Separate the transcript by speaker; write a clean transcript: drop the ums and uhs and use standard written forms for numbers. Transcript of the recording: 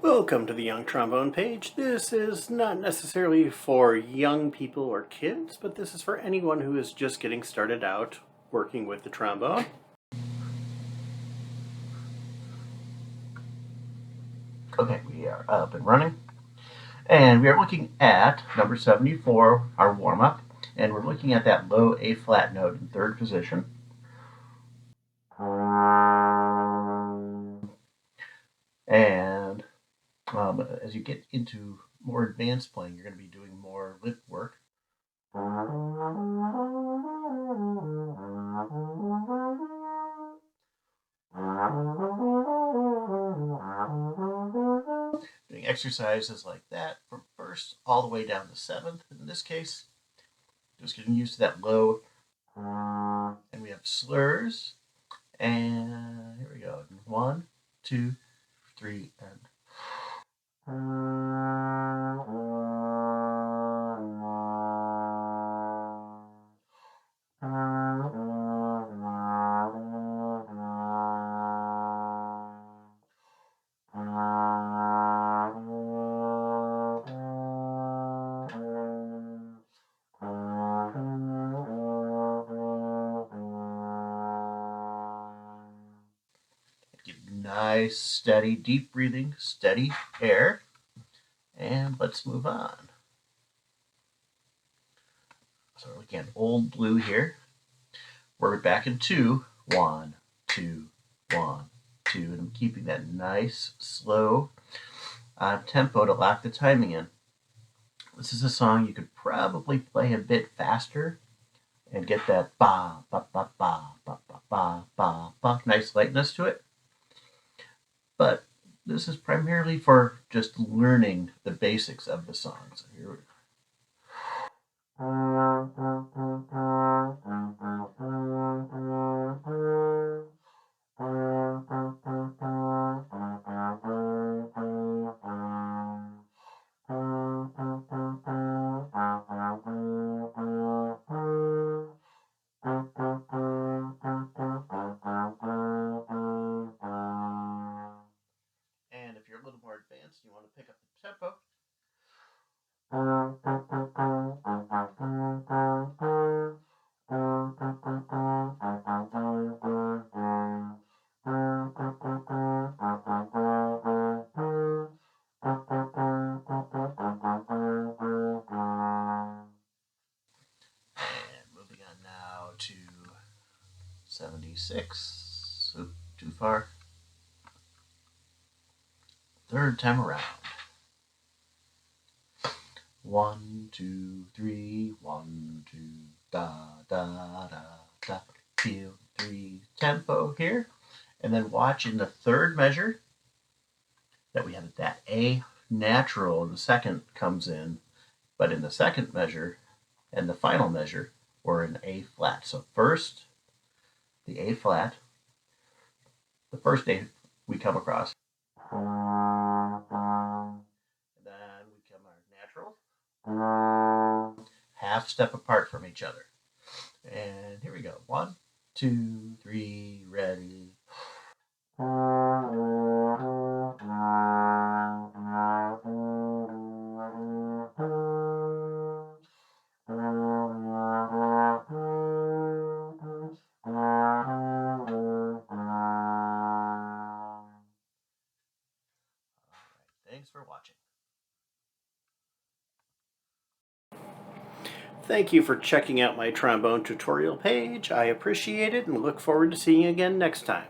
Speaker 1: Welcome to the Young Trombone page. This is not necessarily for young people or kids, but this is for anyone who is just getting started out working with the trombone.
Speaker 2: Okay, we are up and running. And we are looking at number 74, our warm-up. And we're looking at that low A flat note in third position. And as you get into more advanced playing, you're going to be doing more lip work. Doing exercises like that from first all the way down to seventh. In this case, just getting used to that low. And we have slurs. And here we go. 1, 2, 3, and. Get nice, steady, deep breathing, steady air. And let's move on. So we're looking at Old Blue here. We're back in 2. 1, 2, 1, 2. And I'm keeping that nice, slow tempo to lock the timing in. This is a song you could probably play a bit faster and get that ba, ba, ba, ba, ba, ba, ba, ba, ba, nice lightness to it. But this is primarily for just learning the basics of the song. So here we go. And if you're a little more advanced, you want to pick up the tempo. And moving on now to 76. Oop, too far. Third time around. 1, 2, 3, 1, 2, da, da, da, da. Feel 3 tempo here. And then watch in the third measure that we have that A natural in the second comes in. But in the second measure and the final measure, we're in A flat. So first, the A flat, the first A we come across. And then we come our natural. Half step apart from each other. And here we go. 1, 2, 3, ready. Thanks for watching.
Speaker 1: Thank you for checking out my trombone tutorial page. I appreciate it and look forward to seeing you again next time.